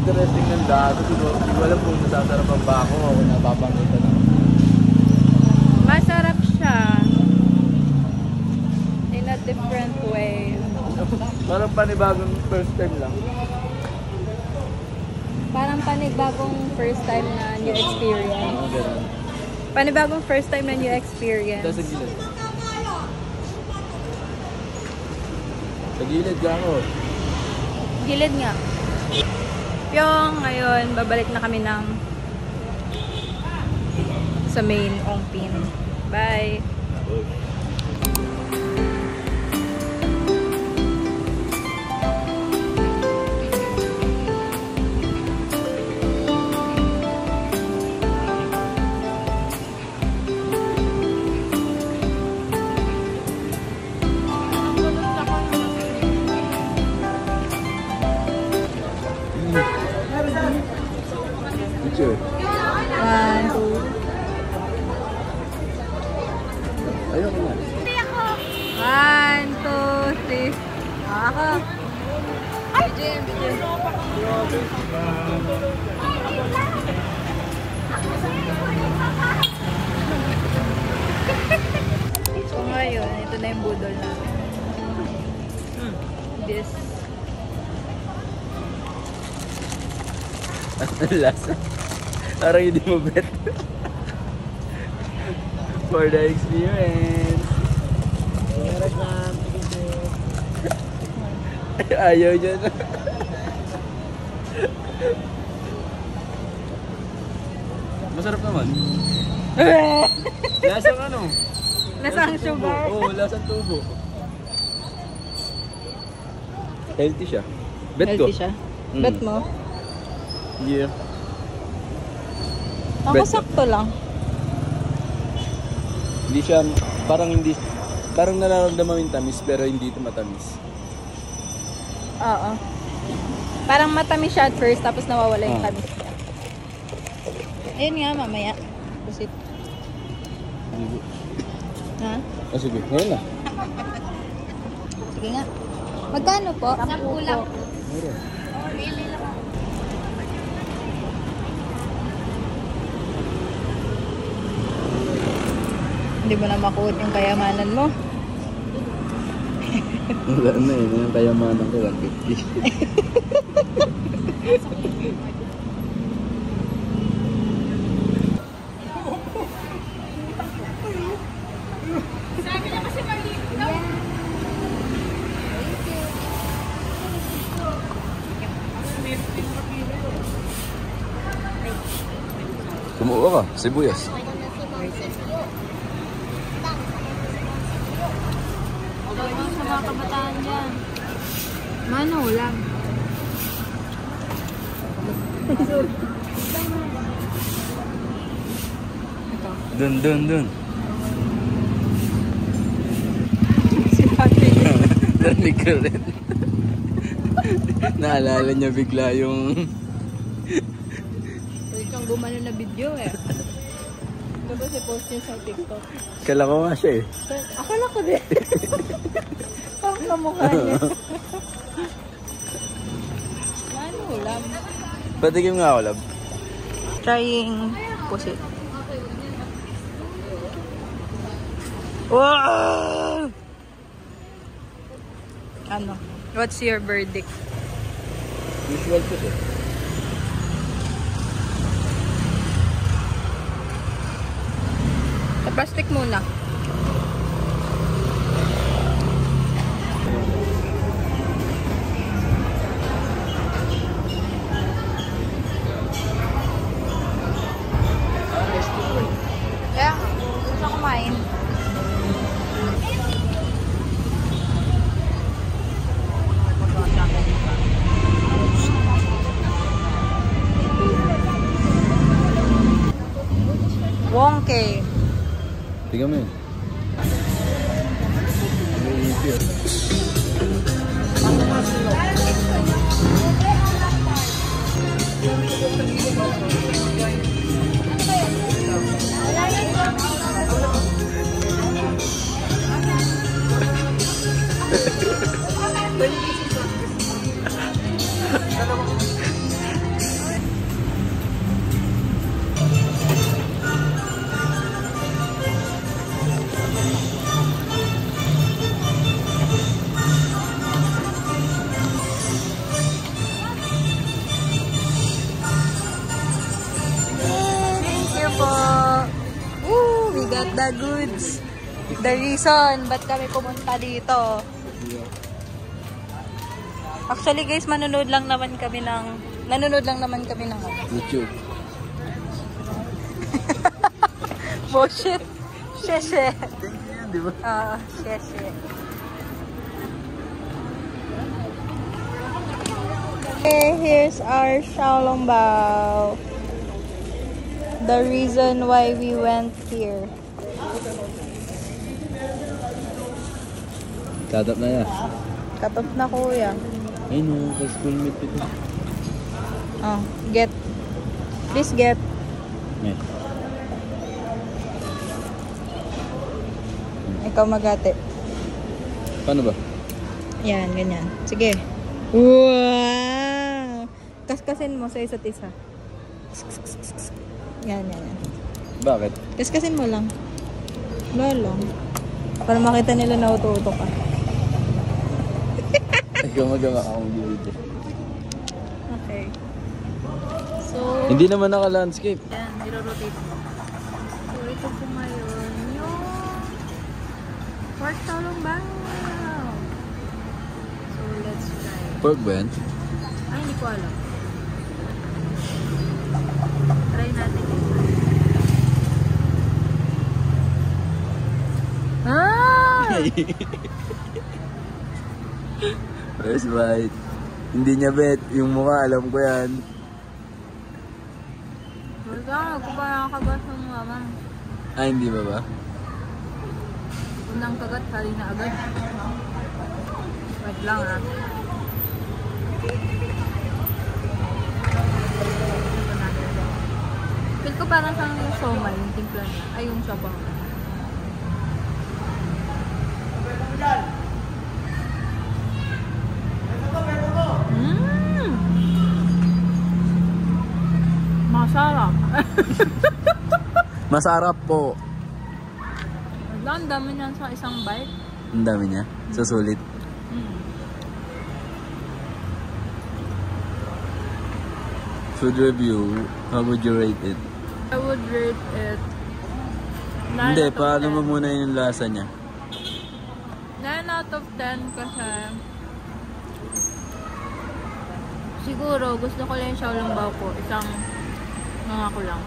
interesting ng dagat. Hindi ko alam kung nasasarapan ba ako o napapangitan ako. Masarap siya. In a different way. Parang panibagong first time lang. Parang panibagong first time na new experience. Oo, gano'n. Panibagong first time na new experience. Ito sa gilid. Sa gilid ka ako. Gilid nga. Yung ngayon, babalik na kami ng sa main Ongpin. Bye! Picture. 1, 2. Ayun ko na. 1, 2, 3. Ako. Bidyan, bidyan. So ngayon, ito na yung budol namin. This. Ang lasa. Parang hindi mo bet. For the experience. Ayaw dyan. Masarap naman. Lasang ano? Lasang sugar. Oo, lasang tubo. Healthy siya. Bet ko. Healthy siya. Bet mo? Yeah. Ako sakto lang. Hindi siya, parang nararamdaman yung tamis pero hindi ito matamis. Oo. Parang matamis siya at first tapos nawawala yung tamis niya. Ayun nga, mamaya. Pusit. Ha? Oh, sige, ngayon na. Sige nga. Magkano po? 10 lang. Meron. Hindi mo na makuha yung kayamanan mo. Wala na eh, yung kayamanan ko 150. Kumuha ka, sibuyas. Sa mga kabataan dyan. Mano lang. Dun. Si Patrick. Narinig ko rin. Naalala niya bigla yung... Siyang gumano na video eh. Tapos i-post niya sa TikTok. Kala ko nga siya eh. Akala ko din. Parang kamukha niya. Mano lang. Patikim nga ako, love. Trying pusit. Wow! Ano? What's your verdict? Usual ko siya. Sa plastic muna. Kaya, gusto kumain. Wongke. Tingnan mo yun. got the goods. The reason ba't kami pumunta dito. Actually guys, nanonood lang naman kami ng YouTube. bullshit. Sheshe. Thank you yan, di ba? Sheshe. Okay, here's our Xiaolongbao. The reason why we went here. Tatap na yan. Cut off na kuya. Ay no, kay schoolmate ito. Oh, get. Please get. Yeah. Ikaw magate. Paano ba? Yan, ganyan. Sige. Wow! Kaskasin mo sa isa't isa. Yan. Bakit? Kaskasin mo lang. Wala lang. Para makita nila na uto-uto ka. Ikaw magawa akong video. Okay. So, Hindi naman naka-landscape. yan, niro-rotate mo. So, ito po ngayon yung Pork Xiaolongbao. So, let's try. Pork ba yan? Ay, hindi ko alam. Try natin ito. First bite. Hindi niya bet. Yung mukha, alam ko yan. Wala, ako pa nakakagat ng mama. Hindi ba? Unang kagat, sali na agad. Wait lang ah. Feel ko parang siyang yung siomai, yung timpla niya. Ay, yung sabang. Masarap. Masarap po. Ang dami niyan sa isang bite. Ang dami niya. Susulit. Food review. How would you rate it? I would rate it 9 Hindi, out of paano 10. mo muna yung lasa niya? 9 out of 10 kasi siguro gusto ko lang yung Xiaolongbao ko. Isang mga ko lang.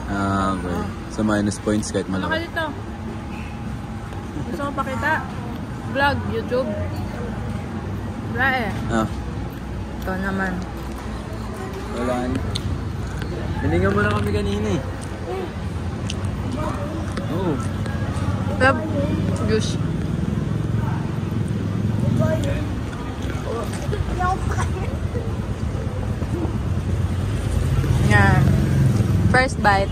Okay. So minus points kahit Ano ka malaki. dito? Gusto ko pakita? Vlog, YouTube. Wala eh. Ito naman. Wala. Hininga mo na kami kanina eh. Oo. Love, juice. Yan. First bite.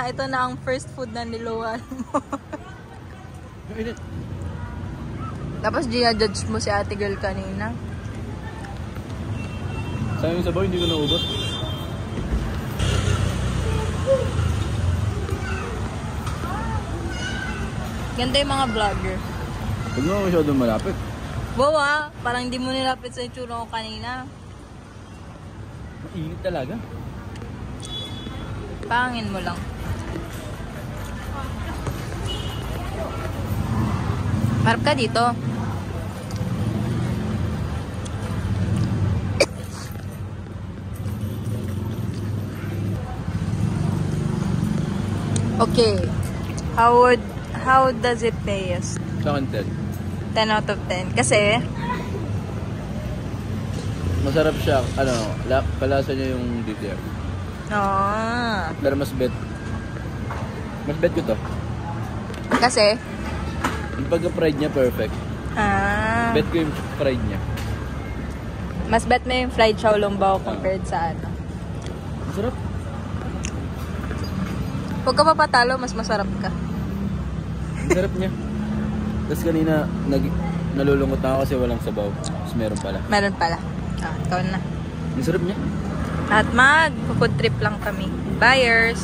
Ito na ang first food na niluwan mo. Tapos ginajudge mo si ate girl kanina. Sayang yung sabaw, hindi ko naubos. Ganda yung mga vlogger. Huwag mo masyadong malapit. Bawa, parang hindi mo nilapit sa itsura ko kanina. Mainit talaga. Pangin mo lang. Harap ka dito. Okay. How does it taste? Sa akin 10. 10 out of 10. Kasi Masarap siya. Kalasa niya yung beef there. Pero mas bet ko to. Kasi Yung pagka-fried niya, perfect. Bet ko yung fried niya. mas bet mo yung fried Xiaolongbao compared sa ano. Masarap. Huwag ka papatalo, mas masarap ka. Masarap niya. Tapos kanina, nalulungkot na ako kasi walang sabaw. Tapos meron pala. Meron pala. Ikaw na. Masarap niya. At mag-food trip lang kami. Buyers!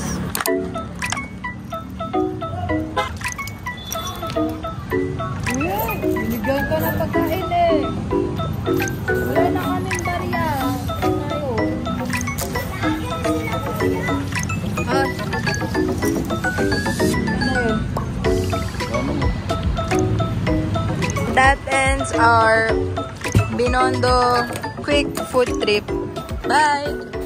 Binigyan ka ng pagkain eh. our Binondo quick food trip. Bye!